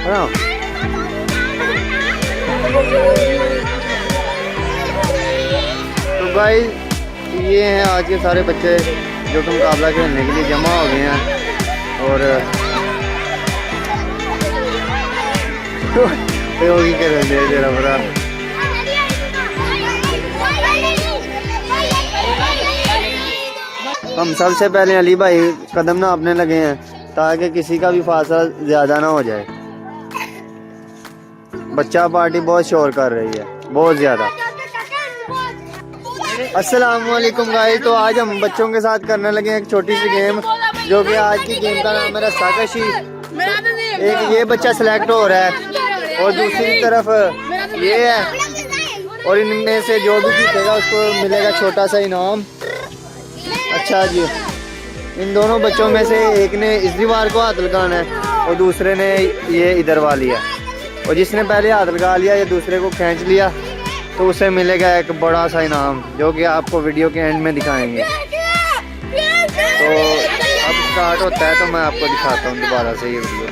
हाँ। तो गाइस ये हैं आज के सारे बच्चे जो कि मुकाबला खेलने के लिए जमा हो गए हैं। और तेरा बड़ा हम सबसे पहले अली भाई कदम नापने लगे हैं ताकि किसी का भी फासला ज्यादा ना हो जाए। बच्चा पार्टी बहुत शोर कर रही है, बहुत ज्यादा। अस्सलाम वालेकुम गाइस। तो आज हम बच्चों के साथ करने लगे हैं एक छोटी सी गेम, जो कि आज की गेम का नाम है रस्साकशी। एक ये बच्चा सिलेक्ट हो रहा है और दूसरी तरफ ये है, और इनमें से जो भी जीतेगा उसको मिलेगा छोटा सा इनाम। अच्छा जी, इन दोनों बच्चों में से एक ने इस दीवार को हाथ लगाना है और दूसरे ने ये इधर वाली है, और जिसने पहले हाथ लगा लिया या दूसरे को खींच लिया तो उसे मिलेगा एक बड़ा सा इनाम, जो कि आपको वीडियो के एंड में दिखाएंगे। तो अब स्टार्ट होता है तो मैं आपको दिखाता हूँ दोबारा से ये वीडियो।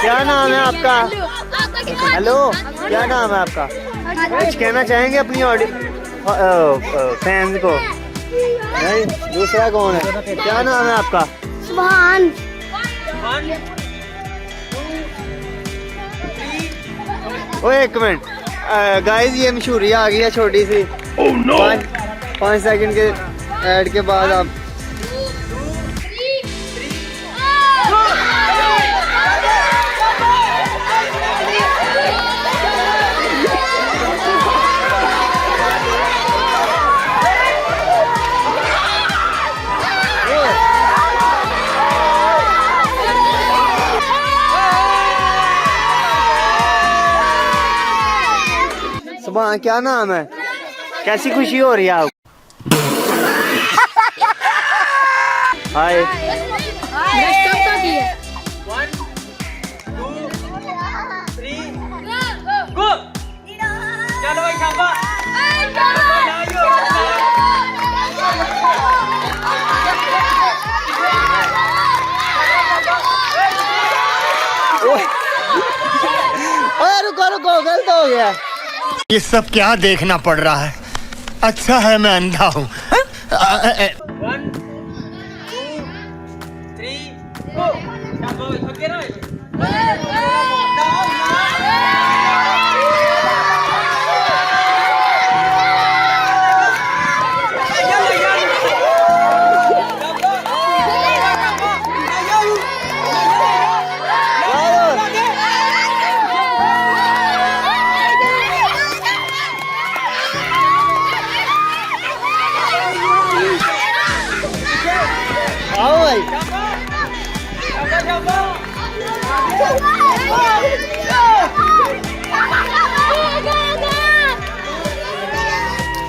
क्या नाम है आपका? हेलो, क्या नाम है आपका? कुछ कहना चाहेंगे अपनी फैंस को? नहीं, दूसरा कौन है? क्या नाम है आपका? सुभान। ओ एक मिनट गाइस, ये मशहूरी आ गई है छोटी सी। 5 सेकंड के ऐड के बाद आप सुबह। क्या नाम है? कैसी खुशी हो रही है आपको? हाय। 1 2 3 गो। चलो भाई शाबाश। रुको रुको, गलत हो गया। ये सब क्या देखना पड़ रहा है? अच्छा है मैं अंधा हूँ। 1 2 3 गो। शाबाश, थक गए ना? आओ भाई।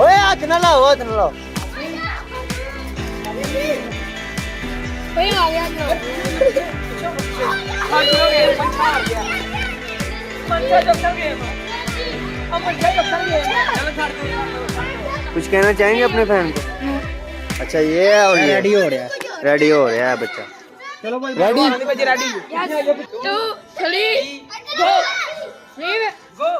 ओए हाथ न लाओ, हाथ न लाओ। कुछ कहना चाहेंगे अपने फैन को? अच्छा ये है, और रेडी हो रहा है, रेडी हो रहा है बच्चा। चलो भाई, रेडी? रेडी 2 3 गो। गो।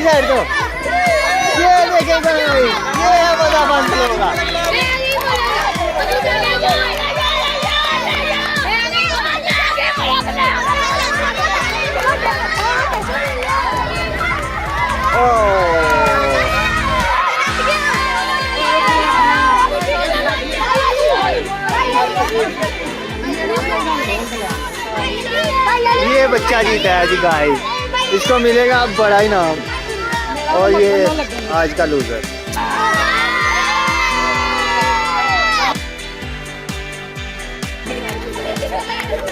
साइड दो। ये देखें गाइस, ये है मजा बंद होगा। ये बच्चा जीता है जी गाइस, इसको मिलेगा अब बड़ा इनाम। और ये आज का लूजर।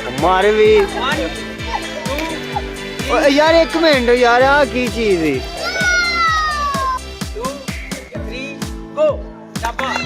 हमारे भी यार एक मिनट यार, आ की चीज है। 2, 3, go. Dapat.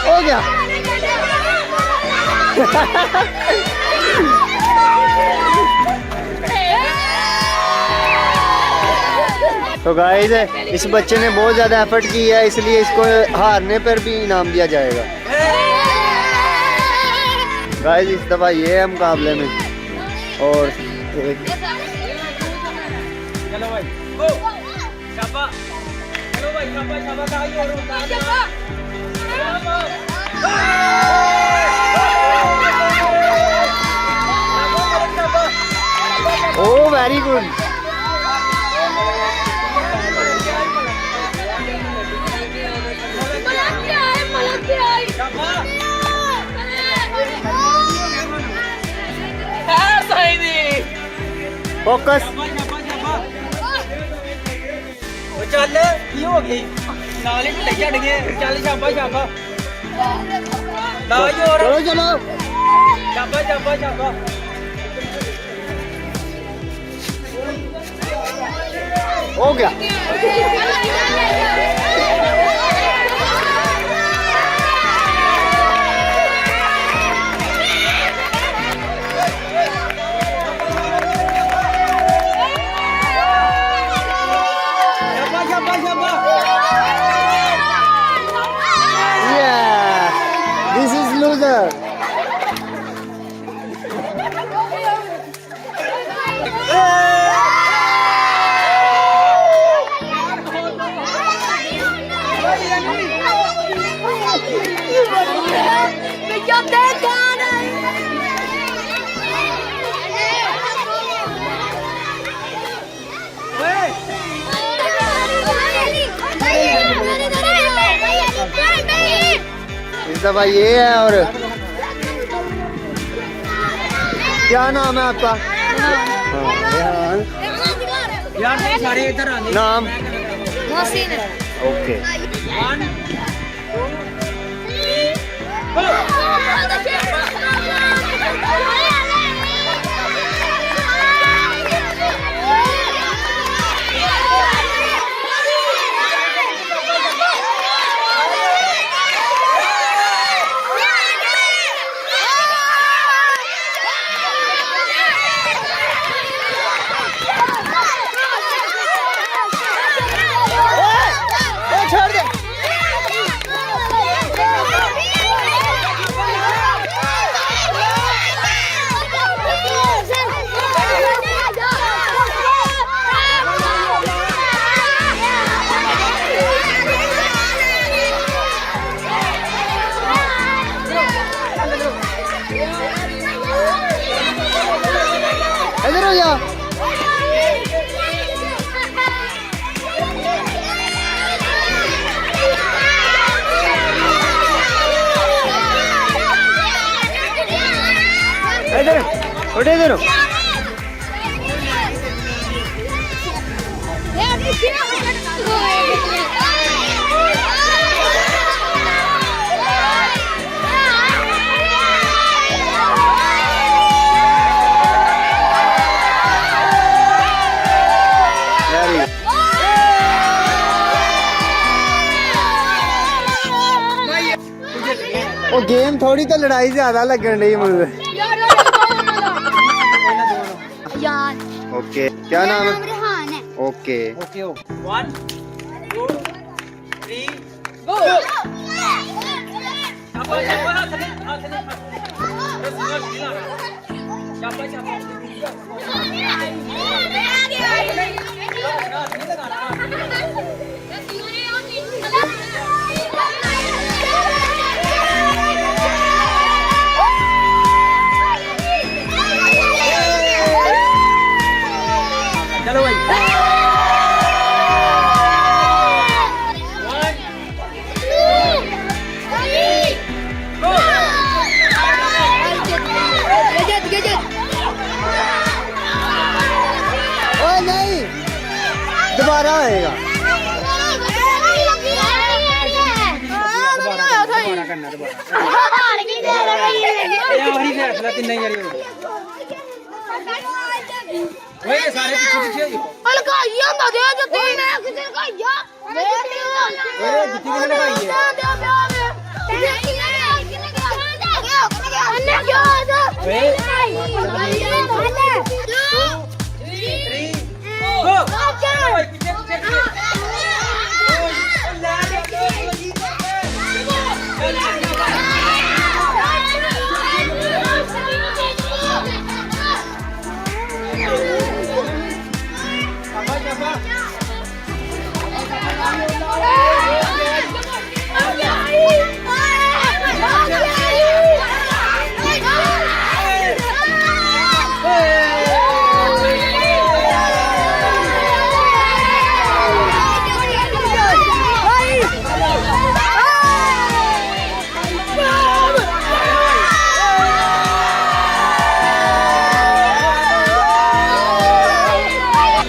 हो गया। तो गाइस इस बच्चे ने बहुत ज्यादा एफर्ट किया है, इसलिए इसको हारने पर भी इनाम दिया जाएगा। गाइस इस दफा ये है मुकाबले में। और चलो भाई, go. Dapat. चलो भाई, शाबाश ताली और ओ वेरी गुड। फोकस। चल की हो गई नाल ही ढिले झड़ गए। चल शाबाश शाबाश लाओ और चलो चलो शाबाश शाबाश शाबाश। हो गया। This is loser. इस दफा ये है। और क्या नाम है आपका? यार नहीं सारे इधर आने। नाम? मोहसिन। ओके। 1, 2, 3, go. छोड़ दे। इधर हो जाओ। इधर उठे इधर। Yeah, थोड़ी तो लड़ाई ज्यादा लगन रही मुझे। यार ओके क्या नाम है? रेहान है। ओके ओके हो 1 2 3 गो शाबाश शाबाश हाथ ले बस शाबाश शाबाश चलो भाई 1 2 ओए नहीं दोबारा होएगा। दोबारा करना दोबारा आखिरी फैसला किन्ने करी ओए सारे पीछे पीछे हो जाओ हलकाइया ਹੁੰਦਾ ਦੇ ਜੁੱਤੀ ਮੈਂ ਕਿਸੇ ਹਲਕਾਈਆ ਓਏ ਜੁੱਤੀ ਕਿਹਨੇ ਲਗਾਈ ਹੈ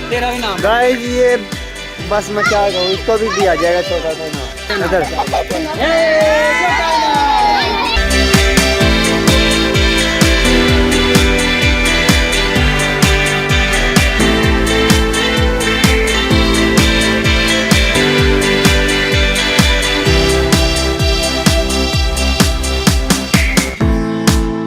तेरा भी नाम गाइस ये बस मैं क्या कहूँ, इसको भी दिया जाएगा छोटा सा नाम इधर।